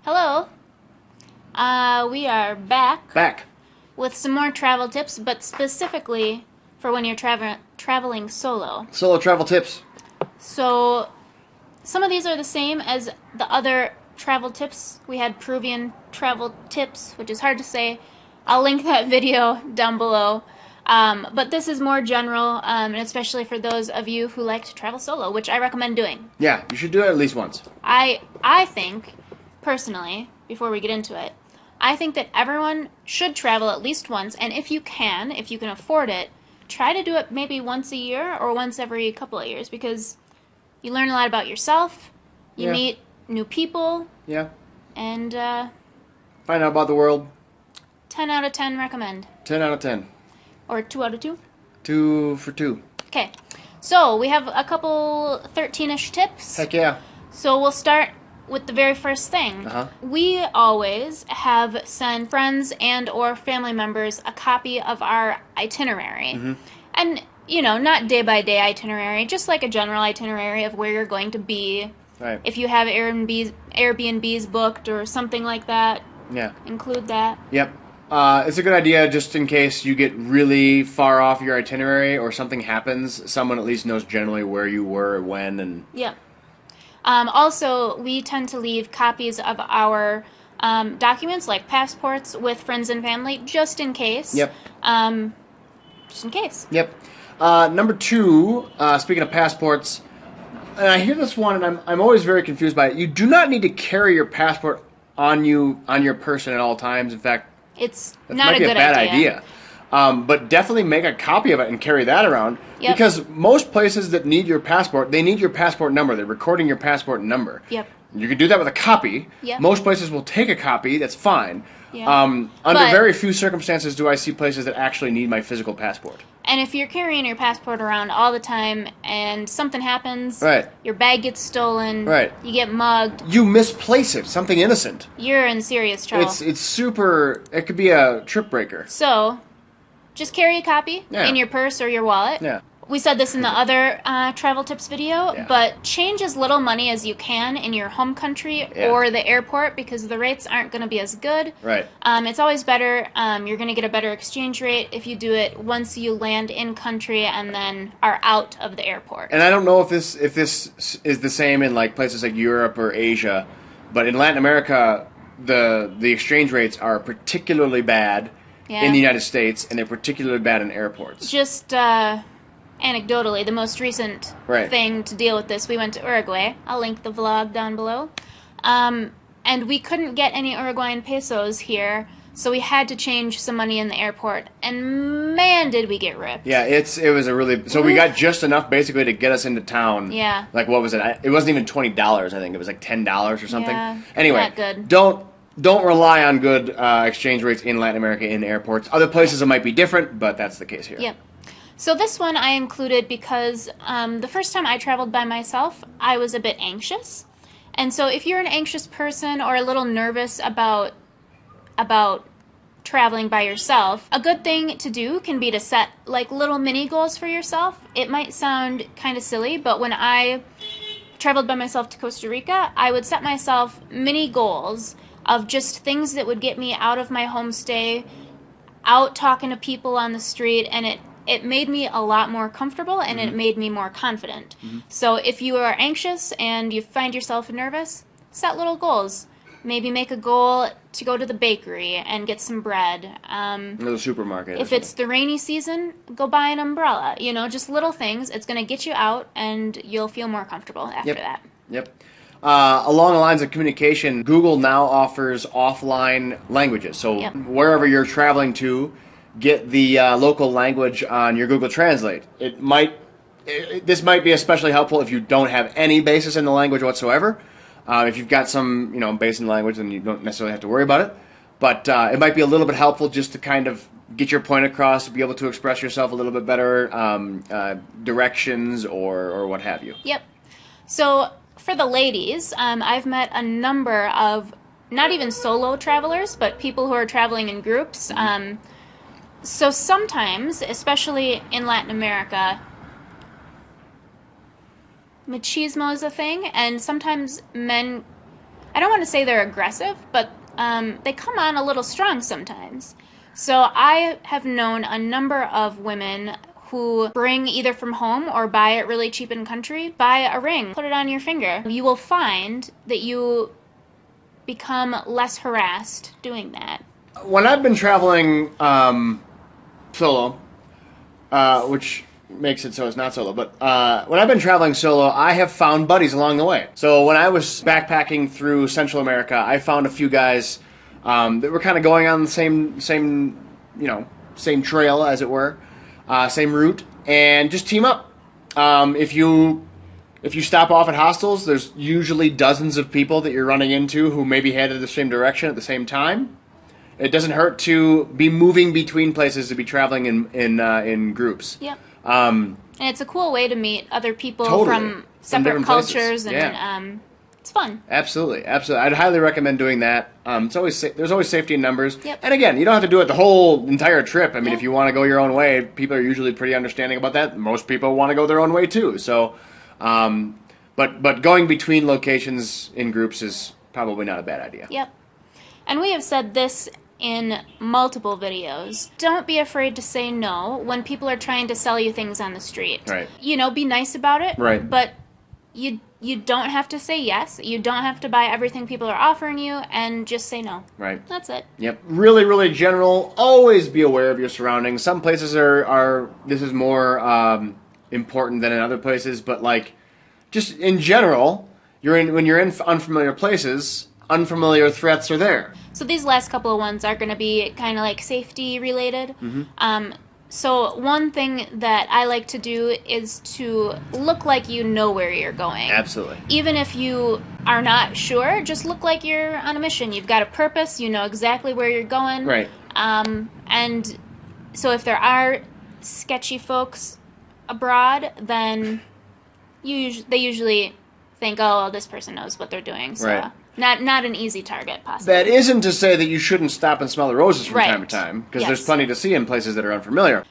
Hello. We are back Back. with some more travel tips, but specifically for when you're traveling solo. Solo travel tips. So, some of these are the same as the other travel tips. We had Peruvian travel tips, which is hard to say. I'll link that video down below. But this is more general, and especially for those of you who like to travel solo, which I recommend doing. Yeah, you should do it at least once. I think, personally, before we get into it, I think that everyone should travel at least once, and if you can afford it, try to do it maybe once a year or once every couple of years, because you learn a lot about yourself, you Yeah. meet new people, Yeah. and Find out about the world. 10 out of 10 recommend. 10 out of 10. Or 2 out of 2? 2 for 2. Okay, so we have a couple 13-ish tips. Heck yeah. So we'll start with the very first thing. We always have sent friends and or family members a copy of our itinerary. And, not day-by-day itinerary, just like a general itinerary of where you're going to be. Right. If you have Airbnbs booked or something like that, Yeah. include that. Yep. It's a good idea just in case you get really far off your itinerary or something happens. Someone at least knows generally where you were, when, and... Yeah. Also, we tend to leave copies of our documents, like passports, with friends and family, just in case. Yep. Just in case. Yep. Number 2, speaking of passports, and I hear this one, and I'm always very confused by it. You do not need to carry your passport on your person at all times. In fact, It's that not might a be good a bad idea. But definitely make a copy of it and carry that around. Yep. Because most places that need your passport, they need your passport number. They're recording your passport number. Yep. You can do that with a copy. Yep. Most places will take a copy. That's fine. Yeah. Under But- very few circumstances do I see places that actually need my physical passport. And if you're carrying your passport around all the time and something happens, Right. your bag gets stolen, Right. you get mugged, You misplace it. Something innocent. you're in serious trouble. It's super... It could be a trip breaker. So, just carry a copy Yeah. in your purse or your wallet. Yeah. We said this in the other travel tips video, Yeah. but change as little money as you can in your home country Yeah. or the airport, because the rates aren't going to be as good. Right. It's always better. You're going to get a better exchange rate if you do it once you land in country and then are out of the airport. And I don't know if this is the same in like places like Europe or Asia, but in Latin America, the exchange rates are particularly bad Yeah. in the United States, and they're particularly bad in airports. Just anecdotally, the most recent Right. thing to deal with this, we went to Uruguay. I'll link the vlog down below. And we couldn't get any Uruguayan pesos here, so we had to change some money in the airport. And man, did we get ripped. Yeah, it was a really... So we got just enough basically to get us into town. Yeah. Like, what was it? It wasn't even $20, I think. It was like $10 or something. Yeah, Anyway, not good. don't rely on good exchange rates in Latin America in airports. Other places it might be different, but that's the case here. Yep. So this one I included because the first time I traveled by myself, I was a bit anxious. And so if you're an anxious person or a little nervous about traveling by yourself, a good thing to do can be to set like little mini goals for yourself. It might sound kind of silly, but when I traveled by myself to Costa Rica, I would set myself mini goals of just things that would get me out of my homestay, out talking to people on the street, and it made me a lot more comfortable, and it made me more confident. So if you are anxious and you find yourself nervous, set little goals. Maybe make a goal to go to the bakery and get some bread. Or the supermarket. or If it's the rainy season, go buy an umbrella. Just little things. It's going to get you out, and you'll feel more comfortable after that. Yep. Along the lines of communication, Google now offers offline languages. So Yep. wherever you're traveling to, get the local language on your Google Translate. This might be especially helpful if you don't have any basis in the language whatsoever. If you've got some base in the language, then you don't necessarily have to worry about it. But it might be a little bit helpful just to kind of get your point across, to be able to express yourself a little bit better, directions or what have you. Yep. So for the ladies, I've met a number of not even solo travelers, but people who are traveling in groups. So sometimes, especially in Latin America, machismo is a thing, and sometimes men I don't want to say they're aggressive, but they come on a little strong sometimes. So I have known a number of women who bring either from home or buy it really cheap in country, buy a ring, put it on your finger. You will find that you become less harassed doing that. When I've been traveling solo, which makes it so it's not solo, but when I've been traveling solo, I have found buddies along the way. So when I was backpacking through Central America, I found a few guys that were kind of going on the same trail, as it were, same route, and just team up. If you stop off at hostels, there's usually dozens of people that you're running into who maybe headed the same direction at the same time. It doesn't hurt to be moving between places, to be traveling in groups. Yep. And it's a cool way to meet other people from separate cultures, and it's fun. Absolutely. I'd highly recommend doing that. There's always safety in numbers. Yep. And again, you don't have to do it the whole entire trip. I mean, if you want to go your own way, people are usually pretty understanding about that. Most people want to go their own way too. So, but going between locations in groups is probably not a bad idea. Yep. And we have said this in multiple videos. Don't be afraid to say no when people are trying to sell you things on the street. Right. Be nice about it. Right. But you don't have to say yes. You don't have to buy everything people are offering you, and just say no. Right. That's it. Yep. Really, really general. Always be aware of your surroundings. Some places are this is more important than in other places, but like just in general, when you're in unfamiliar places, unfamiliar threats are there. So these last couple of ones are going to be kind of like safety related. Mm-hmm. So one thing that I like to do is to look like you know where you're going. Absolutely. Even if you are not sure, just look like you're on a mission. You've got a purpose. You know exactly where you're going. Right. And so if there are sketchy folks abroad, then they usually think, oh, well, this person knows what they're doing. So right. Not an easy target, possibly. That isn't to say that you shouldn't stop and smell the roses from right. time to time, because yes. there's plenty to see in places that are unfamiliar.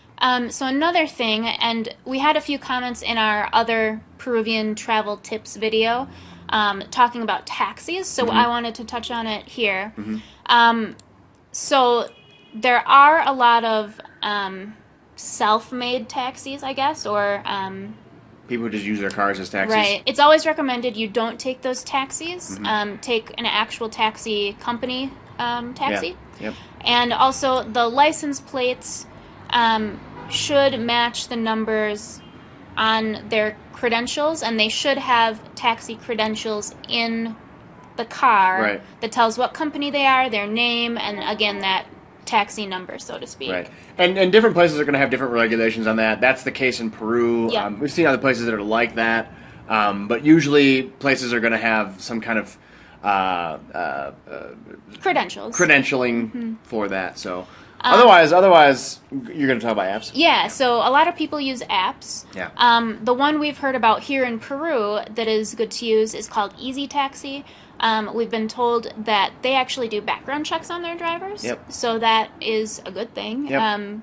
So another thing, and we had a few comments in our other Peruvian travel tips video talking about taxis, so mm-hmm. I wanted to touch on it here. Mm-hmm. So there are a lot of self-made taxis, I guess, or... people who just use their cars as taxis. Right. It's always recommended you don't take those taxis. Mm-hmm. Take an actual taxi company taxi. Yep. And also the license plates should match the numbers on their credentials, and they should have taxi credentials in the car right. that tells what company they are, their name, and again that taxi number, so to speak. Right. And different places are going to have different regulations on that. That's the case in Peru. Yeah. We've seen other places that are like that. But usually places are going to have some kind of credentials. Credentialing mm-hmm. for that. So otherwise, you're going to talk about apps? Yeah, so a lot of people use apps. Yeah. The one we've heard about here in Peru that is good to use is called Easy Taxi. We've been told that they actually do background checks on their drivers. Yep. So that is a good thing. Yep.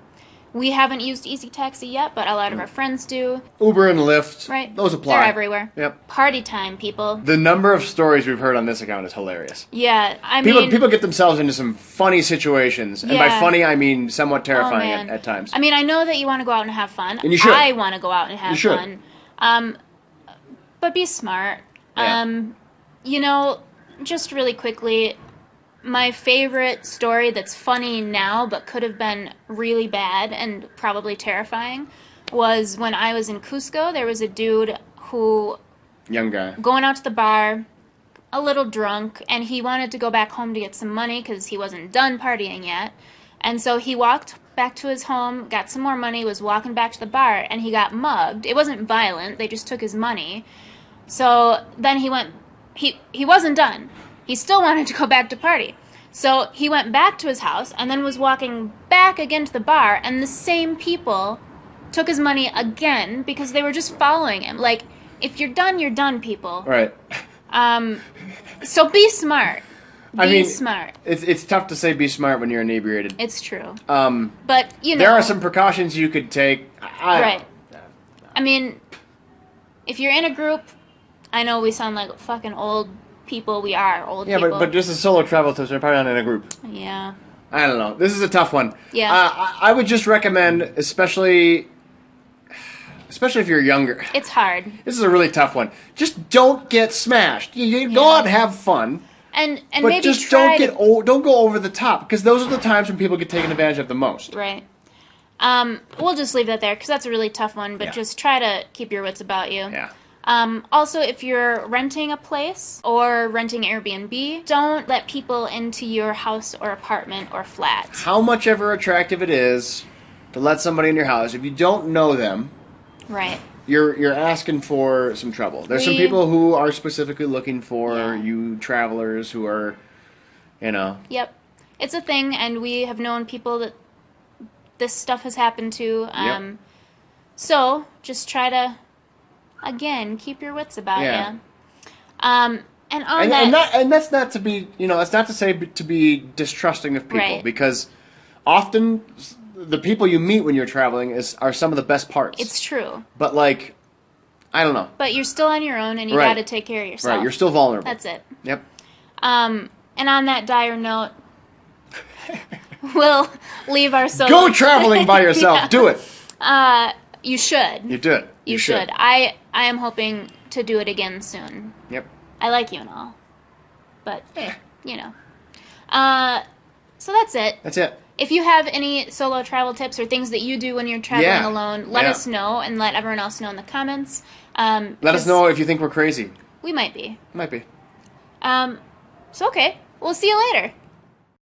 We haven't used Easy Taxi yet, but a lot of our friends do. Uber and Lyft. Right. Those apply. They're everywhere. Yep. Party time, people. The number of stories we've heard on this account is hilarious. Yeah, People get themselves into some funny situations. And by Yeah. funny, I mean somewhat terrifying man. at times. I mean, I know that you want to go out and have fun. And you should. I want to go out and have You should. fun. But be smart. Yeah. Just really quickly, my favorite story that's funny now but could have been really bad and probably terrifying was when I was in Cusco. There was a dude who... Young guy. Going out to the bar, a little drunk, and he wanted to go back home to get some money because he wasn't done partying yet. And so he walked back to his home, got some more money, was walking back to the bar, and he got mugged. It wasn't violent. They just took his money. So then he went... He wasn't done. He still wanted to go back to party. So he went back to his house and then was walking back again to the bar, and the same people took his money again because they were just following him. Like, if you're done, people. Right. So be smart. Be smart. It's tough to say be smart when you're inebriated. It's true. But, there are some precautions you could take. Right. I mean, if you're in a group... I know we sound like fucking old people we are, old Yeah, people. but just a solo travel tips are probably not in a group. Yeah. I don't know. This is a tough one. Yeah. I would just recommend, especially if you're younger. It's hard. This is a really tough one. Just don't get smashed. You go out and have fun. And but maybe just try don't go over the top, because those are the times when people get taken advantage of the most. Right. We'll just leave that there because that's a really tough one. But just try to keep your wits about you. Yeah. Also, if you're renting a place or renting Airbnb, don't let people into your house or apartment or flat. How much ever attractive it is to let somebody in your house, if you don't know them, right, you're asking for some trouble. There's some people who are specifically looking for you travelers who are, Yep, it's a thing, and we have known people that this stuff has happened to. So just try to, again, keep your wits about you. And that's not to be, that's not to say to be distrusting of people, because often the people you meet when you're traveling are some of the best parts. It's true. But I don't know. But you're still on your own, and you got to take care of yourself. Right, you're still vulnerable. That's it. Yep. And on that dire note, we'll leave our solo. Go traveling by yourself. Do it. You should. You do it. You should. I am hoping to do it again soon. Yep. I like you and all, but so that's it. That's it. If you have any solo travel tips or things that you do when you're traveling alone, let us know, and let everyone else know in the comments. Let us know if you think we're crazy. We might be. Might be. So okay. We'll see you later.